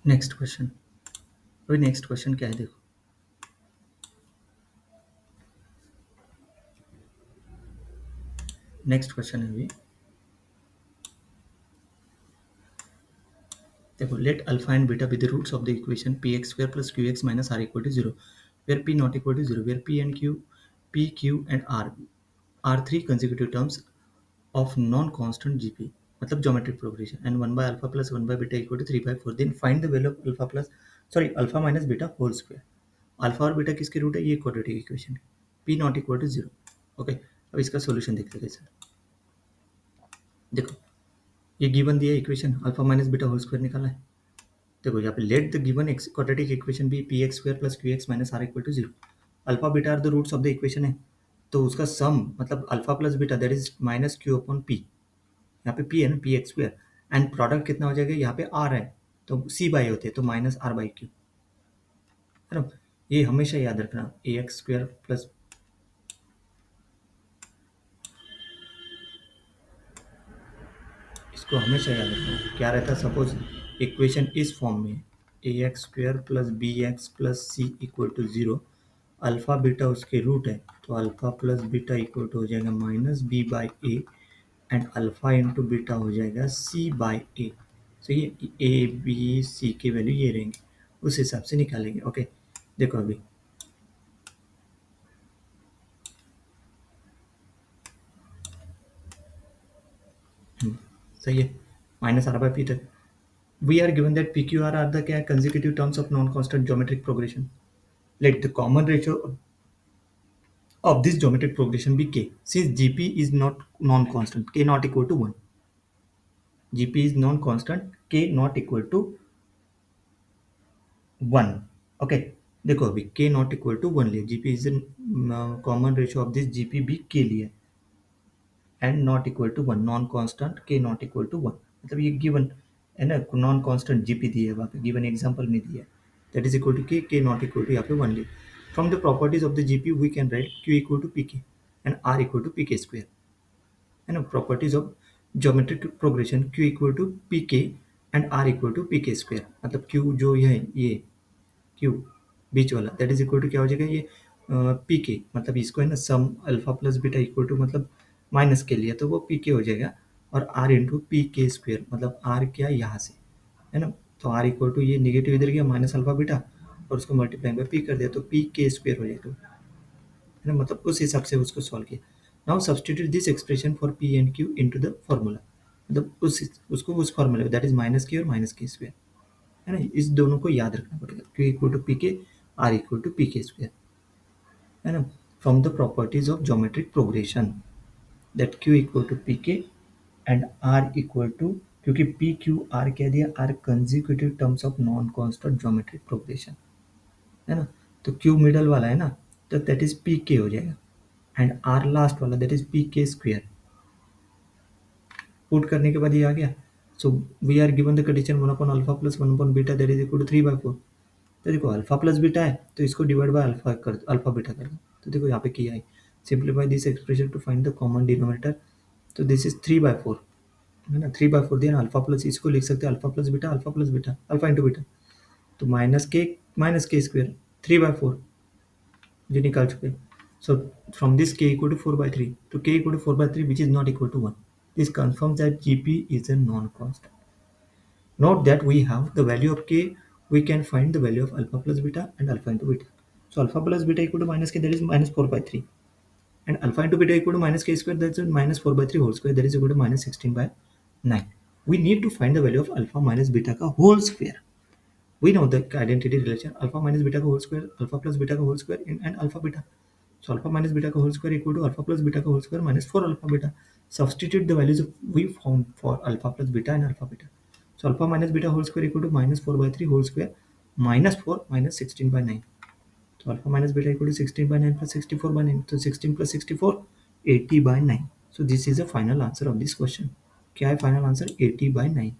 Next question. अभी next question क्या है देखो। नेक्स्ट क्वेश्चन है अभी देखो, let alpha and beta be the roots of the equation p x square plus Q x minus are equal to zero, where p not equal to zero, where p and q, p q and r three consecutive terms of non constant GP, मतलब geometric progression, and one by alpha plus one by beta equal to three by four, then find the value of alpha plus sorry alpha minus beta whole square. Alpha और beta किसके root है? ये quadratic equation है, P not equal to zero. Okay, अब इसका solution देखते हैं कैसे। देखो, ये गिवन दिया equation, alpha minus beta whole square निकाला है। देखो यहाँ पे let the given X quadratic equation be P x square plus Q x minus are equal to zero. Alpha beta are the roots of the equation है, तो उसका sum मतलब alpha plus beta that is minus Q upon P. यहाँ पे P है ना, P x square, and product कितना हो जाएगा? यहाँ पे आर है तो सी बाई होते हैं, तो माइनस आर बाई क्यू, है ना। ये हमेशा याद रखना, ए एक्स स्क्वायर प्लस, इसको हमेशा याद रखना क्या रहता है। सपोज इक्वेशन इस फॉर्म में, a x square plus b x plus c equal to zero, alpha beta उसके रूट है, तो alpha plus beta equal to हो जाएगा minus b by a, and alpha into beta हो जाएगा सी बाई ए। तो ये ए बी सी की वैल्यू ये रहेंगे, उस हिसाब से निकालेंगे। ओके, देखो अभी सही है, माइनस आर बाई पी तक। We are given that PQR are the क्या consecutive terms of non-constant geometric progression. Let the common ratio of this geometric progression be k. Since GP is not non-constant, k not equal to 1. GP is non-constant, k not equal to 1. Okay, देखो अभी k not equal to 1 लिया, GP is the common ratio of this GP भी k लिया, and not equal to 1, non-constant k not equal to 1, मतलब ये given है ना, non constant GP दी है वहाँ पे, गिवन एग्जांपल में दिया है, दैट इज इक्वल टू के, के नॉट इक्वल टू यहाँ पे 1 ली। From the properties of the GP we can write q equal to P के and are equal to P के स्क्वायर, है ना। Properties of geometric progression, q equal to P के and are equal to P के square, मतलब q जो ये Q बीच वाला दैट इज इक्वल टू क्या हो जाएगा, ये पी के, मतलब इसको है ना sum alpha plus beta equal to मतलब माइनस के लिए, तो वो पी के हो जाएगा, और आर इंटू पी के स्क्वायर, मतलब आर क्या यहाँ से, है ना। तो आर इक्वल टू ये निगेटिव इधर गया माइनस अल्फा बीटा, और उसको मल्टीप्लाई बाय पी कर दिया, तो पी के स्क्वायर हो जाएगा, है ना। मतलब उस हिसाब से उसको सॉल्व किया। Now substitute this expression for P and Q into the formula, मतलब उसको उस फॉर्मूला दैट इज माइनस के और माइनस के स्क्वायर, है ना। इस दोनों को याद रखना पड़ेगा, Q equal to P K, R equal to P के स्क्वायर, है ना। From the properties of geometric progression that Q equal to P के एंड आर इक्वल टू, क्योंकि पी क्यू आर कह दिया, are consecutive terms of non constant geometric progression, है ना। तो क्यू मिडल वाला है ना, तो दैट इज पी के हो जाएगा, एंड आर लास्ट वाला दैट इज पी के स्क्वायर। पुट करने के बाद ये आ गया। So we are given the condition one upon alpha plus one upon beta that is equal to three by four. तो देखो अल्फा प्लस बीटा है, तो इसको डिवाइड बाय अल्फा बीटा कर दो, तो देखो यहाँ पे किया है, simplify this expression to find the common denominator, तो this is three by four, है ना। थ्री बाई फोर दिया ना, अल्फा प्लस इसको लिख सकते हैं alpha plus beta alpha into beta, तो minus K square three by four जो निकाल चुके। So from this K equal to four by three, तो K equal to four by three which is not equal to one, this confirms that gp is a non-constant. Note that we have the value of k, we can find the value of alpha plus beta and alpha into beta. So alpha plus beta equal to minus k, that is minus 4 by 3, and alpha into beta equal to minus k square, that is minus 4 by 3 whole square, that is equal to minus 16 by 9. We need to find the value of alpha minus beta का whole square. We know the identity relation alpha minus beta का whole square, alpha plus beta का whole square and alpha beta. So alpha minus beta का whole square equal to alpha plus beta का whole square minus 4 alpha beta. Substitute the values of we found for alpha plus beta and alpha beta. So alpha minus beta whole square equal to minus 4 by 3 whole square minus 4 minus 16 by 9. So alpha minus beta equal to 16 by 9 plus 64 by 9. So 16 plus 64, 80 by 9. So this is the final answer of this question. क्या है final answer? 80 by 9.